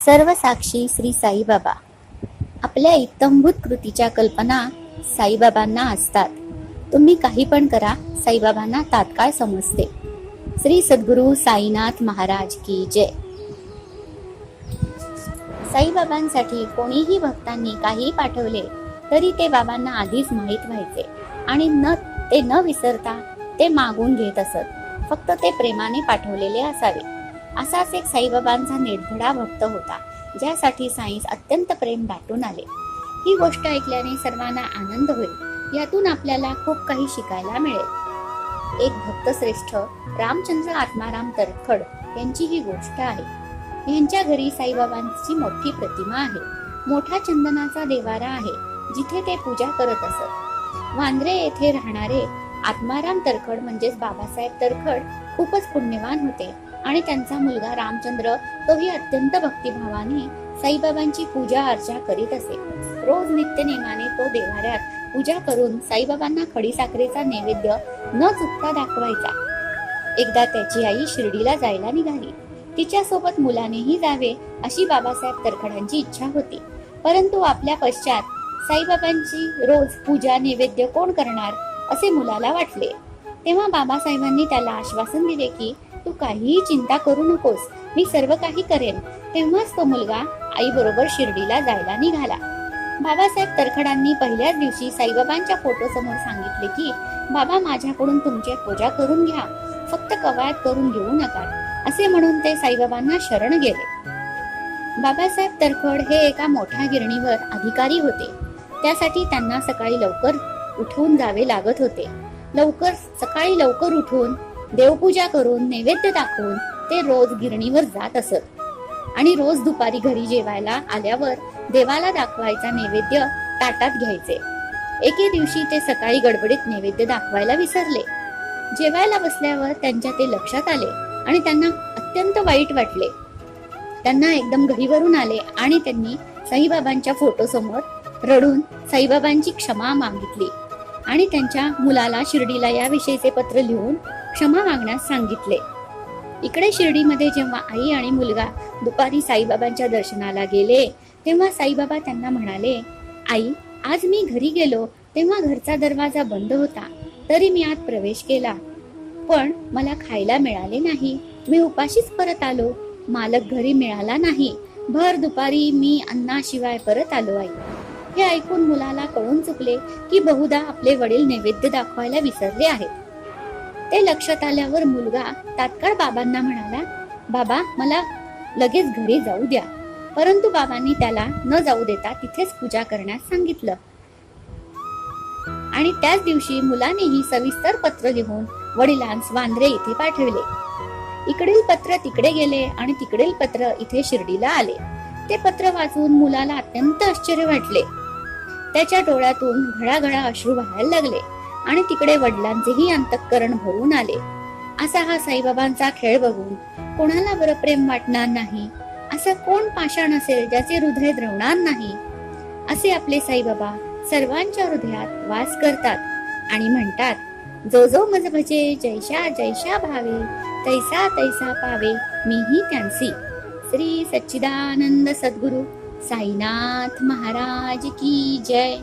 सर्व साक्षी श्री साईबाबा. आपल्या इत्थंभूत कृतीच्या कल्पना साईबाबांना असतात. तुम्ही काही पण करा, साईबाबांना तात्काळ समजते. श्री सद्गुरु साईनाथ महाराज की जय. साईबाबांसाठी कोणीही भक्तांनी काही पाठवले तरी ते बाबांना आधीच माहीत व्हायचे आणि ते न विसरता ते मागून घेत असत. फक्त ते प्रेमाने पाठवलेले असावे. असाच एक साईबाबांचा निर्भडा भक्त होता, ज्यासाठी साईस अत्यंत प्रेम दाटून आले. ही गोष्ट ऐकल्याने सर्वांना आनंद होईल. यातून आपल्याला खूप काही शिकायला मिळेल. एक भक्त श्रेष्ठ रामचंद्र आत्माराम तरखड यांची ही गोष्ट आहे. यांच्या घरी साईबाबांची मोठी प्रतिमा आहे. मोठा चंदनाचा देवारा आहे, जिथे ते पूजा करत असत. वांद्रे येथे राहणारे आत्माराम तरखड म्हणजेच बाबासाहेब तरखड खूपच पुण्यवान होते आणि त्यांचा मुलगा रामचंद्र तोही अत्यंत भक्तिभावाने साईबाबांची पूजा अर्चा करीत असे. रोज नित्यनेमाने तो देवाऱ्यात पूजा करून साईबाबांना खडीसाखरेचा नैवेद्य न चुकता दाखवायचा. एकदा त्याची आई शिर्डीला जायला निघाली. तिच्या सोबत मुलानेही जावे अशी बाबासाहेब तरखडांची इच्छा होती. परंतु आपल्या पश्चात साईबाबांची रोज पूजा नैवेद्य कोण करणार असे मुलाला वाटले. तेव्हा बाबासाहेबांनी त्याला आश्वासन दिले की तू काहीही चिंता करू नकोस, मी सर्व काही करेन. तेव्हाच तो मुलगा आई बरोबर शिर्डीला जायला निघाला. बाबासाहेब तरखडांनी पहिल्याच दिवशी साईबाबांच्या फोटो समोर सांगितले की बाबा, माझ्याकडून तुमची पूजा करून घ्या, फक्त कवायत करून घेऊ नका. असे म्हणून ते साईबाबांना शरण गेले. बाबासाहेब तरखड हे एका मोठ्या गिरणीवर अधिकारी होते. त्यासाठी त्यांना सकाळी लवकर उठून जावे लागत होते. सकाळी लवकर उठून देवपूजा करून नैवेद्य दाखवून ते रोज गिरणीवर जात असत आणि रोज दुपारी घरी जेवायला आल्यावर देवाला दाखवायचा नैवेद्य ताटात घ्यायचे. एके दिवशी ते सकाळी गडबडीत नैवेद्य दाखवायला विसरले. जेवायला बसल्यावर त्यांच्या ते लक्षात आले आणि त्यांना अत्यंत वाईट वाटले. त्यांना एकदम घरीवरून आले आणि त्यांनी साईबाबांच्या फोटो समोर रडून साईबाबांची क्षमा मागितली आणि त्यांच्या मुलाला शिर्डीला याविषयीचे पत्र लिहून क्षमा मागण्यास सांगितले. इकडे शिर्डीमध्ये जेव्हा आई आणि मुलगा दुपारी साईबाबांच्या दर्शनाला गेले तेव्हा साईबाबा त्यांना म्हणाले, आई, आज मी घरी गेलो तेव्हा घरचा दरवाजा बंद होता, तरी मी आत प्रवेश केला, पण मला खायला मिळाले नाही. मी उपाशीच परत आलो. मालक घरी मिळाला नाही. भर दुपारी मी अन्नाशिवाय परत आलो. आई, हे ऐकून मुलाला कळून चुकले की बहुधा आपले वडील नैवेद्य दाखवायला विसरले आहेत. ते लक्षात आल्यावर मुलगा तात्काळ बाबांना म्हणाला, बाबा, मला लगेच घरी जाऊ द्या. परंतु बाबांनी त्याला न जाऊ देता तिथेच पूजा करण्यास सांगितलं आणि त्याच दिवशी मुलानेही सविस्तर पत्र लिहून वडिलांस वांद्रे इथे पाठविले. इकडील पत्र तिकडे गेले आणि तिकडील पत्र इथे शिर्डीला आले. ते पत्र वाचून मुलाला अत्यंत आश्चर्य वाटले. त्याच्या डोळ्यातून घळाघळा अश्रू वाहायला लागले आणि तिकडे वडिलांचेही अंतःकरण भरून आले. असा हा साईबाबांचा खेळ बघून कोणाला बरं प्रेम वाटणार नाही? असा कोण पाषाण असेल ज्याचे हृदय द्रवणार नाही? असे आपले साईबाबा सर्वांच्या हृदयात वास करतात आणि म्हणतात, जो जो मज भजे जैशा जैशा भावे, तैसा तैसा पावे मीही त्यांसी. श्री सच्चिदानंद सद्गुरु साईनाथ महाराज की जय.